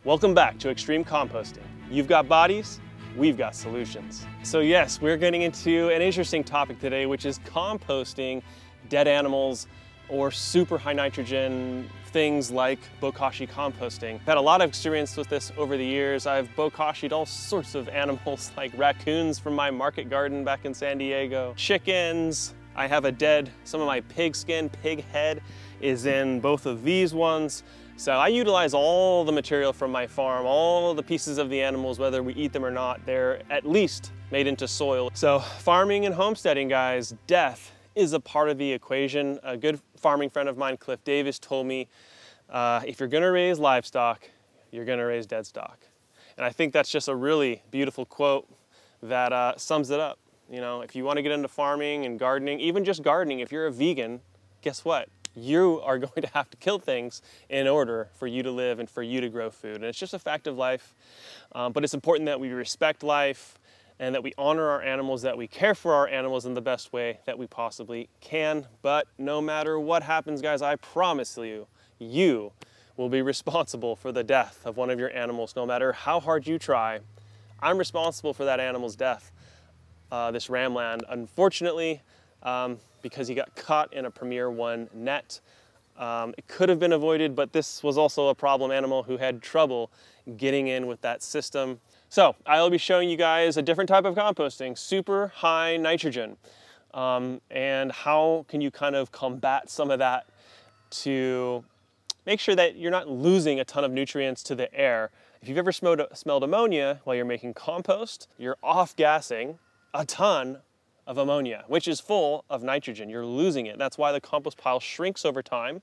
Welcome back to Extreme Composting. You've got bodies, we've got solutions. So yes, we're getting into an interesting topic today, which is composting dead animals or super high nitrogen things like bokashi composting. I've had a lot of experience with this over the years. I've bokashied all sorts of animals like raccoons from my market garden back in San Diego, chickens. I have some of my pig skin, pig head is in both of these ones. So I utilize all the material from my farm, all of the pieces of the animals, whether we eat them or not, they're at least made into soil. So farming and homesteading, guys, death is a part of the equation. A good farming friend of mine, Cliff Davis, told me, if you're gonna raise livestock, you're gonna raise dead stock. And I think that's just a really beautiful quote that sums it up. You know, if you wanna get into farming and gardening, even just gardening, if you're a vegan, guess what? You are going to have to kill things in order for you to live and for you to grow food. And it's just a fact of life. But it's important that we respect life and that we honor our animals, that we care for our animals in the best way that we possibly can. But no matter what happens, guys, I promise you, you will be responsible for the death of one of your animals, no matter how hard you try. I'm responsible for that animal's death, this Ramland. Unfortunately, because he got caught in a Premier One net. It could have been avoided, but this was also a problem animal who had trouble getting in with that system. So I'll be showing you guys a different type of composting, super high nitrogen, and how can you kind of combat some of that to make sure that you're not losing a ton of nutrients to the air. If you've ever smelled ammonia while you're making compost, you're off-gassing a ton of ammonia, which is full of nitrogen. You're losing it. That's why the compost pile shrinks over time.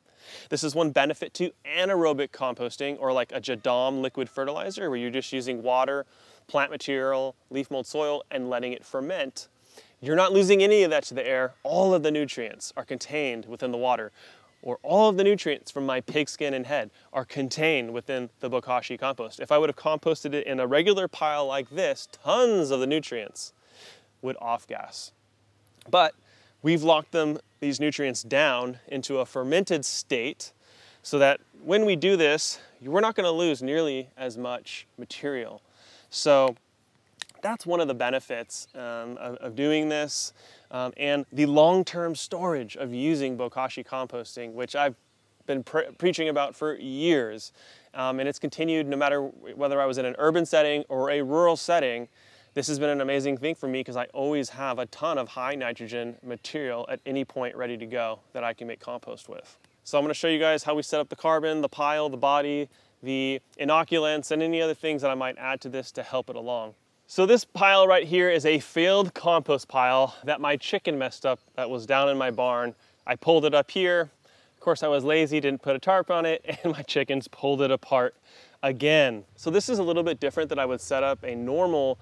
This is one benefit to anaerobic composting, or like a Jadam liquid fertilizer, where you're just using water, plant material, leaf mold soil, and letting it ferment. You're not losing any of that to the air. All of the nutrients are contained within the water, or all of the nutrients from my pig skin and head are contained within the bokashi compost. If I would have composted it in a regular pile like this, tons of the nutrients would off-gas. But we've locked these nutrients down into a fermented state so that when we do this, we're not gonna lose nearly as much material. So that's one of the benefits of doing this, and the long-term storage of using bokashi composting, which I've been preaching about for years. And it's continued no matter whether I was in an urban setting or a rural setting. This has been an amazing thing for me because I always have a ton of high nitrogen material at any point ready to go that I can make compost with. So I'm going to show you guys how we set up the carbon, the pile, the body, the inoculants, and any other things that I might add to this to help it along. So this pile right here is a failed compost pile that my chicken messed up that was down in my barn. I pulled it up here. Of course, I was lazy, didn't put a tarp on it, and my chickens pulled it apart again. So this is a little bit different than I would set up a normal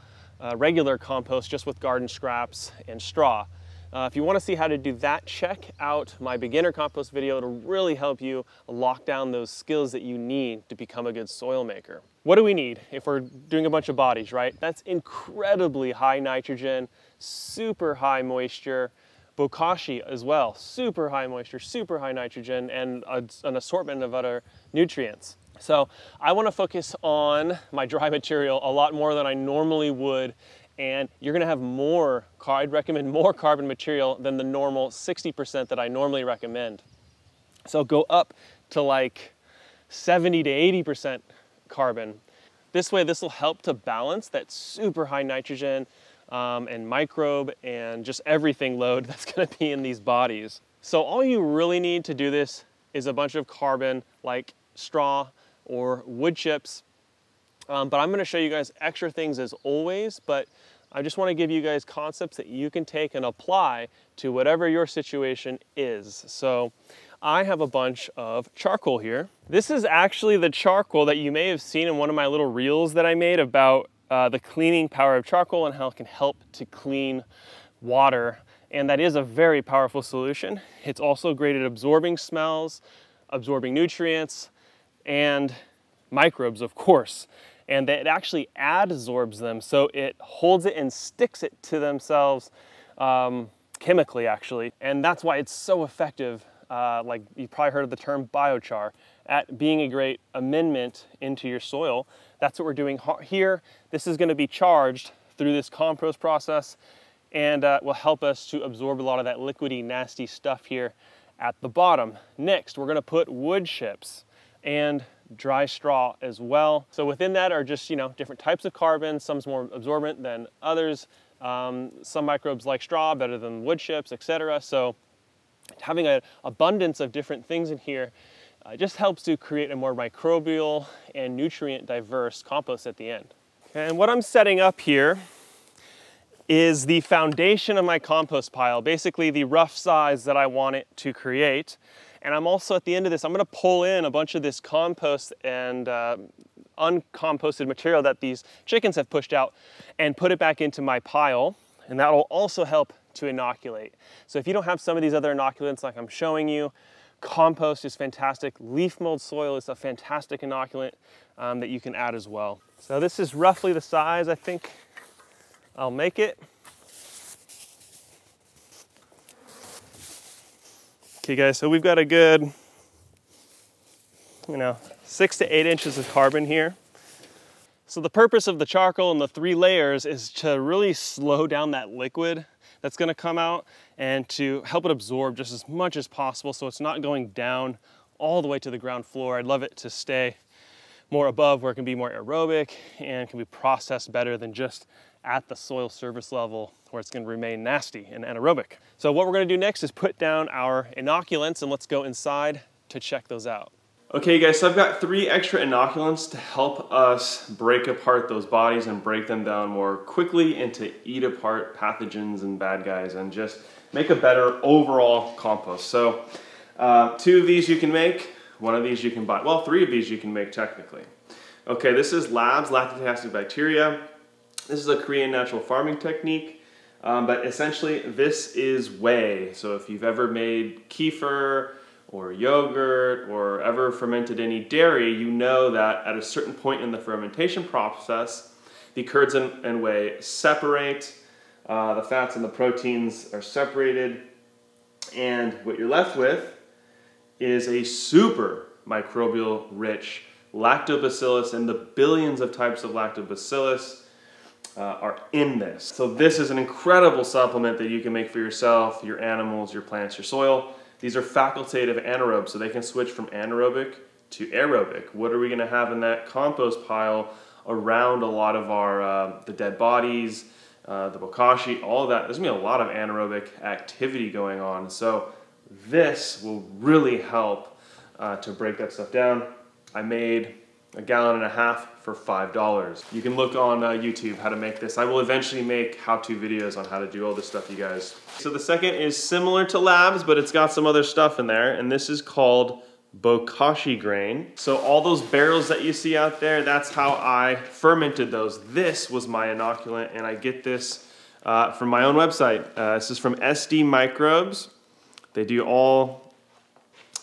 regular compost just with garden scraps and straw. If you want to see how to do that, check out my beginner compost video. It'll really help you lock down those skills that you need to become a good soil maker. What do we need if we're doing a bunch of bodies, right? That's incredibly high nitrogen, super high moisture. Bokashi as well, super high moisture, super high nitrogen, and an assortment of other nutrients. So I want to focus on my dry material a lot more than I normally would, and you're going to have more, I'd recommend more carbon material than the normal 60% that I normally recommend. So go up to like 70 to 80% carbon. This way, this will help to balance that super high nitrogen and microbe and just everything load that's going to be in these bodies. So all you really need to do this is a bunch of carbon like straw or wood chips, but I'm going to show you guys extra things as always, but I just want to give you guys concepts that you can take and apply to whatever your situation is. So I have a bunch of charcoal here. This is actually the charcoal that you may have seen in one of my little reels that I made about the cleaning power of charcoal and how it can help to clean water. And that is a very powerful solution. It's also great at absorbing smells, absorbing nutrients, and microbes, of course. And that it actually adsorbs them, so it holds it and sticks it to themselves chemically, actually. And that's why it's so effective like you've probably heard of the term biochar, at being a great amendment into your soil. That's what we're doing here. This is going to be charged through this compost process and will help us to absorb a lot of that liquidy, nasty stuff here at the bottom. Next, we're going to put wood chips and dry straw as well. So within that are just, different types of carbon. Some's more absorbent than others. Some microbes like straw better than wood chips, etc. So having an abundance of different things in here just helps to create a more microbial and nutrient diverse compost at the end. Okay, and what I'm setting up here is the foundation of my compost pile, basically the rough size that I want it to create. And I'm also, at the end of this, I'm gonna pull in a bunch of this compost and uncomposted material that these chickens have pushed out and put it back into my pile. And that will also help to inoculate. So if you don't have some of these other inoculants like I'm showing you, compost is fantastic. Leaf mold soil is a fantastic inoculant that you can add as well. So this is roughly the size I think I'll make it. Okay guys, so we've got a good, 6 to 8 inches of carbon here. So the purpose of the charcoal and the 3 layers is to really slow down that liquid that's gonna come out and to help it absorb just as much as possible so it's not going down all the way to the ground floor. I'd love it to stay more above where it can be more aerobic and can be processed better than just at the soil surface level where it's going to remain nasty and anaerobic. So what we're going to do next is put down our inoculants, and let's go inside to check those out. Okay guys, so I've got 3 extra inoculants to help us break apart those bodies and break them down more quickly and to eat apart pathogens and bad guys and just make a better overall compost. So 2 of these you can make, 1 of these you can buy. Well, 3 of these you can make technically. Okay, this is Labs lactic acid bacteria. This is a Korean natural farming technique, but essentially this is whey. So if you've ever made kefir or yogurt or ever fermented any dairy, you know that at a certain point in the fermentation process, the curds and whey separate, the fats and the proteins are separated, and what you're left with is a super microbial rich lactobacillus, and the billions of types of lactobacillus are in this. So this is an incredible supplement that you can make for yourself, your animals, your plants, your soil. These are facultative anaerobes, so they can switch from anaerobic to aerobic. What are we going to have in that compost pile around a lot of our the dead bodies, the bokashi, all of that? There's going to be a lot of anaerobic activity going on. So this will really help to break that stuff down. I made 1.5 gallons for $5. You can look on YouTube how to make this. I will eventually make how-to videos on how to do all this stuff, you guys. So the second is similar to Labs, but it's got some other stuff in there, and this is called bokashi grain. So all those barrels that you see out there, that's how I fermented those. This was my inoculant, and I get this from my own website. This is from SD Microbes. They do all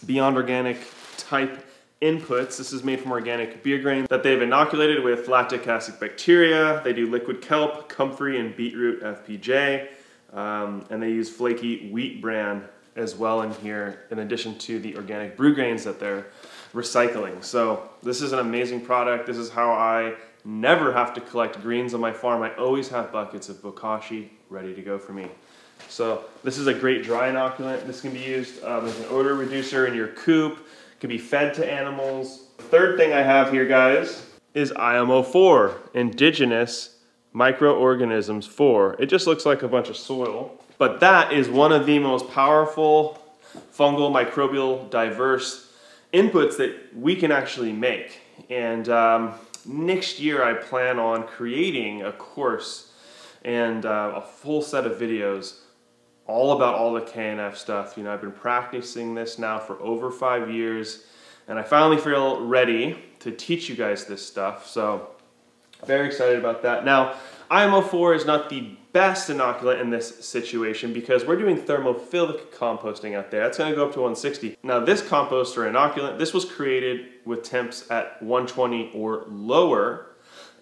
Beyond Organic type inputs. This is made from organic beer grain that they've inoculated with lactic acid bacteria. They do liquid kelp, comfrey, and beetroot FPJ. And they use flaky wheat bran as well in here, in addition to the organic brew grains that they're recycling. So this is an amazing product. This is how I never have to collect greens on my farm. I always have buckets of bokashi ready to go for me. So this is a great dry inoculant. This can be used as an odor reducer in your coop. It can be fed to animals. The third thing I have here, guys, is IMO4, Indigenous Microorganisms 4. It just looks like a bunch of soil, but that is one of the most powerful fungal, microbial, diverse inputs that we can actually make. And next year I plan on creating a course and a full set of videos all about all the KNF stuff. You know, I've been practicing this now for over 5 years, and I finally feel ready to teach you guys this stuff. So very excited about that. Now, IMO4 is not the best inoculant in this situation because we're doing thermophilic composting out there. That's going to go up to 160. Now this compost or inoculant, this was created with temps at 120 or lower,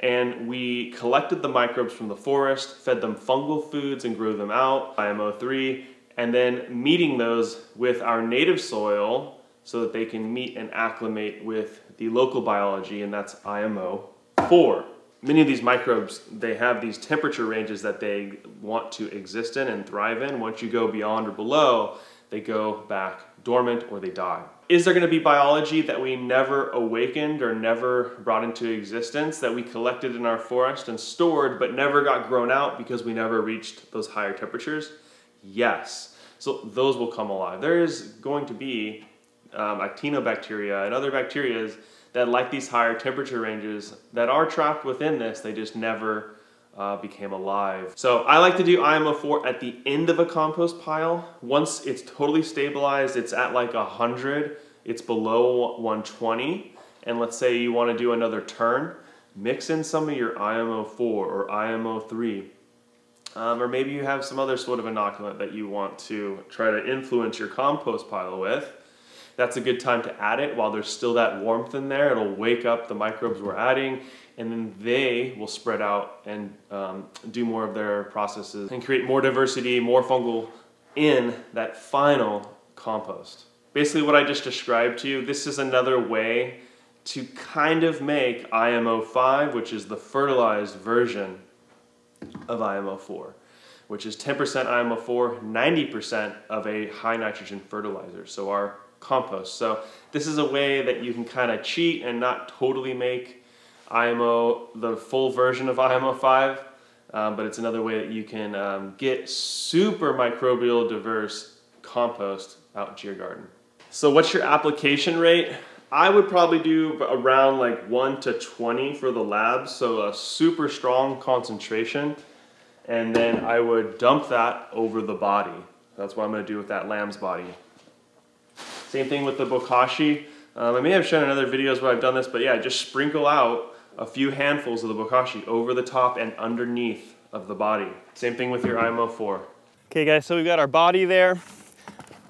and we collected the microbes from the forest, fed them fungal foods and grew them out, IMO3, and then meeting those with our native soil so that they can meet and acclimate with the local biology, and that's IMO 4. Many of these microbes, they have these temperature ranges that they want to exist in and thrive in. Once you go beyond or below, they go back dormant or they die. Is there going to be biology that we never awakened or never brought into existence, that we collected in our forest and stored but never got grown out because we never reached those higher temperatures? Yes. So those will come alive. There is going to be actinobacteria and other bacteria that like these higher temperature ranges that are trapped within this, they just never became alive. So I like to do IMO4 at the end of a compost pile. Once it's totally stabilized, it's at like 100, it's below 120, and let's say you want to do another turn, mix in some of your IMO4 or IMO3, or maybe you have some other sort of inoculant that you want to try to influence your compost pile with. That's a good time to add it while there's still that warmth in there. It'll wake up the microbes we're adding, and then they will spread out and do more of their processes and create more diversity, more fungal in that final compost. Basically what I just described to you, this is another way to kind of make IMO5, which is the fertilized version of IMO4, which is 10% IMO4, 90% of a high nitrogen fertilizer. So our compost. So this is a way that you can kind of cheat and not totally make IMO the full version of IMO5, but it's another way that you can get super microbial diverse compost out into your garden. So what's your application rate? I would probably do around like 1 to 20 for the labs, so a super strong concentration, and then I would dump that over the body. That's what I'm going to do with that lamb's body. Same thing with the bokashi. I may have shown in other videos where I've done this, but yeah, just sprinkle out a few handfuls of the bokashi over the top and underneath of the body. Same thing with your IMO4. Okay guys, so we've got our body there.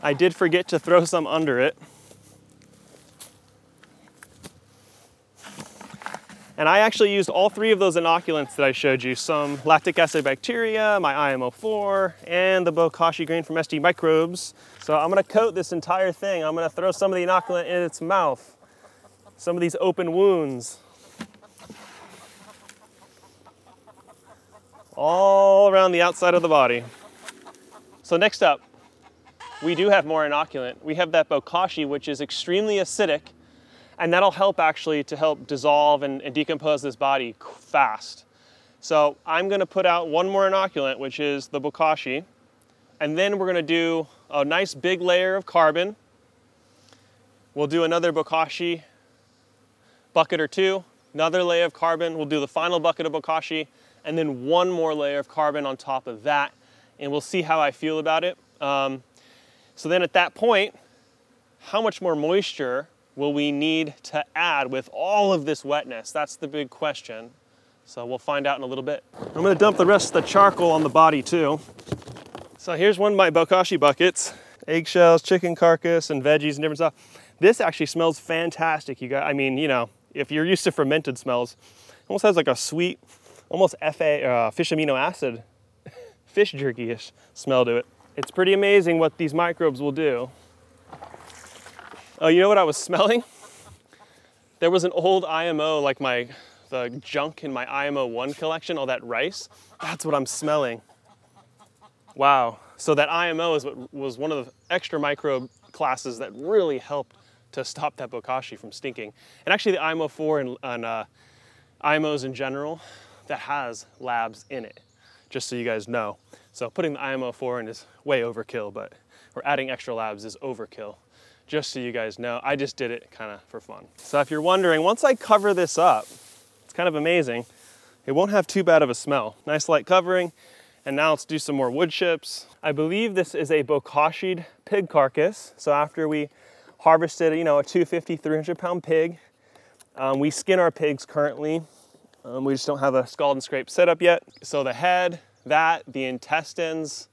I did forget to throw some under it. And I actually used all 3 of those inoculants that I showed you, some lactic acid bacteria, my IMO4, and the bokashi grain from SD Microbes. So I'm gonna coat this entire thing. I'm gonna throw some of the inoculant in its mouth, some of these open wounds, all around the outside of the body. So next up, we do have more inoculant. We have that bokashi, which is extremely acidic, and that'll help actually to help dissolve and decompose this body fast. So I'm gonna put out one more inoculant, which is the bokashi, and then we're gonna do a nice big layer of carbon. We'll do another bokashi bucket or 2, another layer of carbon. We'll do the final bucket of bokashi, and then one more layer of carbon on top of that, and we'll see how I feel about it. So then at that point, how much more moisture will we need to add with all of this wetness? That's the big question. So we'll find out in a little bit. I'm gonna dump the rest of the charcoal on the body too. So here's one of my bokashi buckets. Eggshells, chicken carcass, and veggies and different stuff. This actually smells fantastic, you guys. I mean, you know, if you're used to fermented smells, it almost has like a sweet, almost fish amino acid, fish jerky-ish smell to it. It's pretty amazing what these microbes will do. Oh, you know what I was smelling? There was an old IMO, like the junk in my IMO 1 collection, all that rice. That's what I'm smelling. Wow. So that IMO was one of the extra microbe classes that really helped to stop that bokashi from stinking. And actually the IMO 4 and IMOs in general, that has labs in it, just so you guys know. So putting the IMO 4 in is way overkill, but or adding extra labs is overkill. Just so you guys know, I just did it kind of for fun. So if you're wondering, once I cover this up, it's kind of amazing. It won't have too bad of a smell. Nice light covering. And now let's do some more wood chips. I believe this is a bokashied pig carcass. So after we harvested, you know, a 250, 300 pound pig, we skin our pigs currently. We just don't have a scald and scrape setup yet. So the head, the intestines,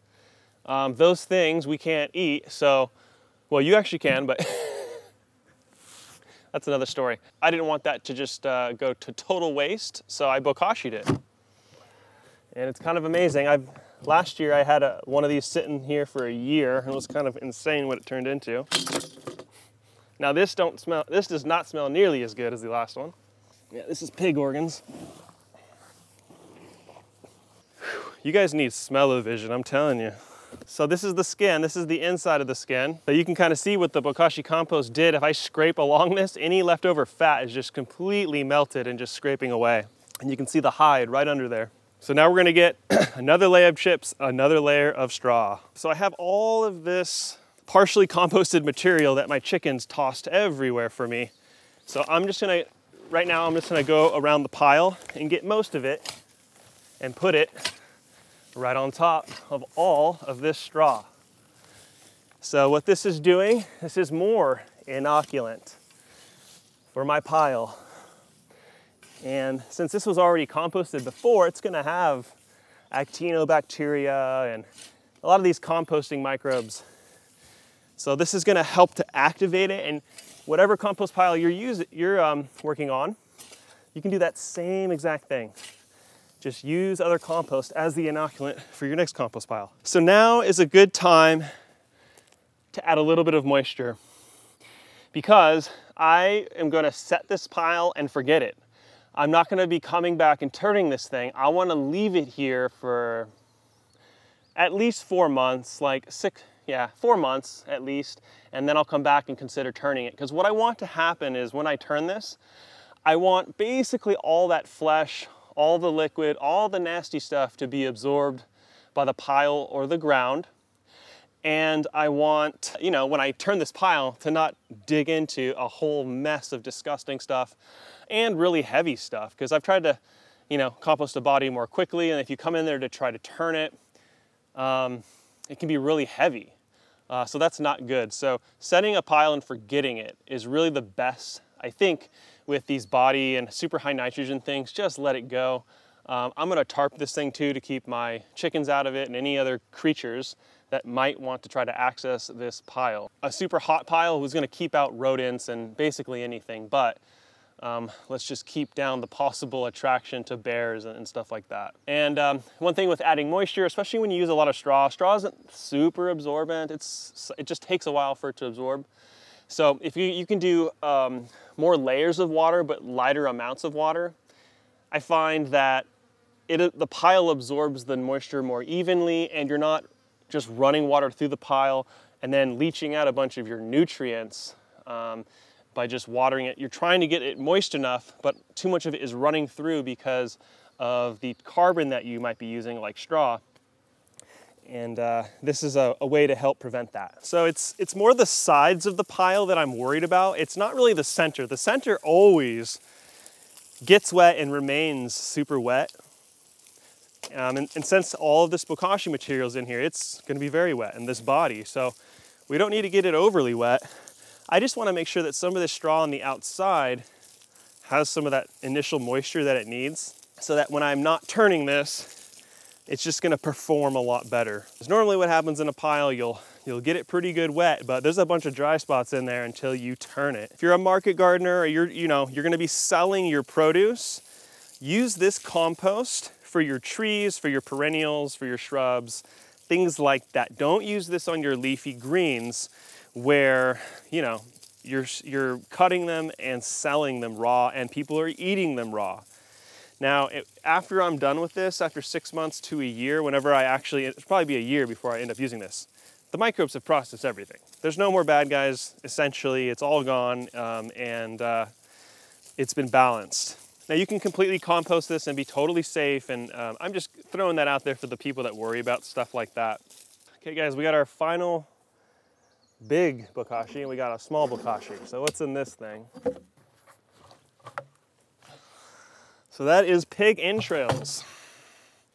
those things we can't eat. So, well, you actually can, but that's another story. I didn't want that to just go to total waste, so I bokashied it. And it's kind of amazing. Last year I had one of these sitting here for a year, and it was kind of insane what it turned into. Now this does not smell nearly as good as the last one. Yeah, this is pig organs. You guys need smell-o-vision, I'm telling you. So this is the skin, this is the inside of the skin. So you can kind of see what the Bokashi compost did. If I scrape along this, any leftover fat is just completely melted and just scraping away. And you can see the hide right under there. So now we're gonna get another layer of chips, another layer of straw. So I have all of this partially composted material that my chickens tossed everywhere for me. So right now I'm just gonna go around the pile and get most of it and put it right on top of all of this straw. So what this is doing, this is more inoculant for my pile. And since this was already composted before, it's gonna have actinobacteria and a lot of these composting microbes. So this is gonna help to activate it, and whatever compost pile you're working on, you can do that same exact thing. Just use other compost as the inoculant for your next compost pile. So now is a good time to add a little bit of moisture, because I am gonna set this pile and forget it. I'm not gonna be coming back and turning this thing. I wanna leave it here for at least 4 months, 4 months at least, and then I'll come back and consider turning it. Because what I want to happen is when I turn this, I want basically all that flesh, all the liquid, all the nasty stuff to be absorbed by the pile or the ground. And I want, when I turn this pile, to not dig into a whole mess of disgusting stuff and really heavy stuff. Because I've tried to, compost a body more quickly, and if you come in there to try to turn it, it can be really heavy. So that's not good. So setting a pile and forgetting it is really the best, I think, with these body and super high nitrogen things. Just let it go. I'm gonna tarp this thing too to keep my chickens out of it and any other creatures that might want to try to access this pile. A super hot pile was gonna keep out rodents and basically anything, but let's just keep down the possible attraction to bears and stuff like that. And one thing with adding moisture, especially when you use a lot of straw isn't super absorbent. It just takes a while for it to absorb. So if you can do more layers of water, but lighter amounts of water, I find that the pile absorbs the moisture more evenly, and you're not just running water through the pile and then leaching out a bunch of your nutrients by just watering it. You're trying to get it moist enough, but too much of it is running through because of the carbon that you might be using, like straw. And this is a way to help prevent that. So it's more the sides of the pile that I'm worried about. It's not really the center. The center always gets wet and remains super wet. And since all of this Bokashi material is in here, it's gonna be very wet in this body. So we don't need to get it overly wet. I just wanna make sure that some of this straw on the outside has some of that initial moisture that it needs, so that when I'm not turning this, it's just gonna perform a lot better. Because normally what happens in a pile, you'll get it pretty good wet, but there's a bunch of dry spots in there until you turn it. If you're a market gardener or you're gonna be selling your produce, use this compost for your trees, for your perennials, for your shrubs, things like that. Don't use this on your leafy greens where, you're cutting them and selling them raw and people are eating them raw. Now, after I'm done with this, after 6 months to a year, it'll probably be a year before I end up using this, the microbes have processed everything. There's no more bad guys, essentially, it's all gone, and it's been balanced. Now you can completely compost this and be totally safe, and I'm just throwing that out there for the people that worry about stuff like that. Okay guys, we got our final big Bokashi and we got a small Bokashi. So what's in this thing? So that is pig entrails.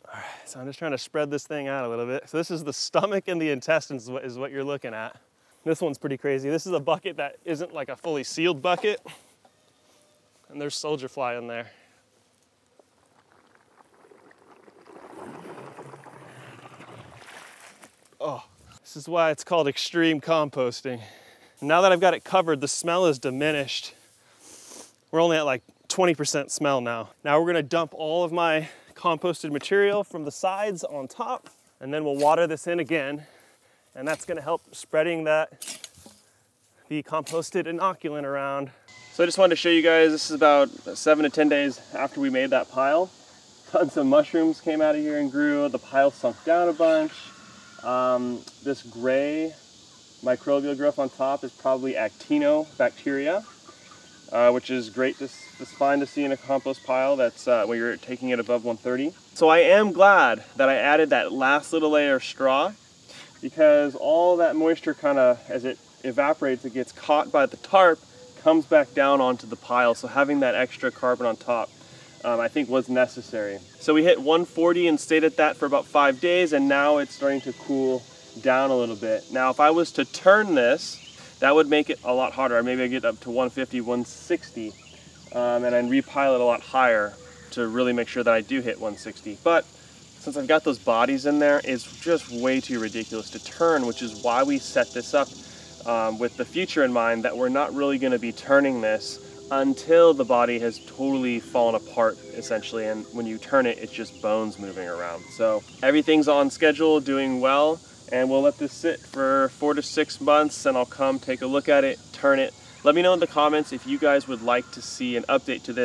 All right, so I'm just trying to spread this thing out a little bit. So this is the stomach and the intestines is what you're looking at. This one's pretty crazy. This is a bucket that isn't like a fully sealed bucket. And there's soldier fly in there. Oh, this is why it's called extreme composting. Now that I've got it covered, the smell is diminished. We're only at like 20% smell now. Now we're gonna dump all of my composted material from the sides on top. And then we'll water this in again, and that's gonna help spreading the composted inoculant around. So I just wanted to show you guys, this is about 7 to 10 days after we made that pile. Tons of mushrooms came out of here and grew. The pile sunk down a bunch. This gray microbial growth on top is probably actinobacteria, which is great to find to see in a compost pile that's when you're taking it above 130. So I am glad that I added that last little layer of straw, because all that moisture kind of, as it evaporates, it gets caught by the tarp, comes back down onto the pile. So having that extra carbon on top, I think was necessary. So we hit 140 and stayed at that for about 5 days, and now it's starting to cool down a little bit. Now if I was to turn this, that would make it a lot harder. Maybe I get up to 150, 160, and then repile it a lot higher to really make sure that I do hit 160. But since I've got those bodies in there, it's just way too ridiculous to turn, which is why we set this up with the future in mind, that we're not really gonna be turning this until the body has totally fallen apart, essentially, and when you turn it, it's just bones moving around. So everything's on schedule, doing well, and we'll let this sit for 4 to 6 months, and I'll come take a look at it, turn it. Let me know in the comments if you guys would like to see an update to this.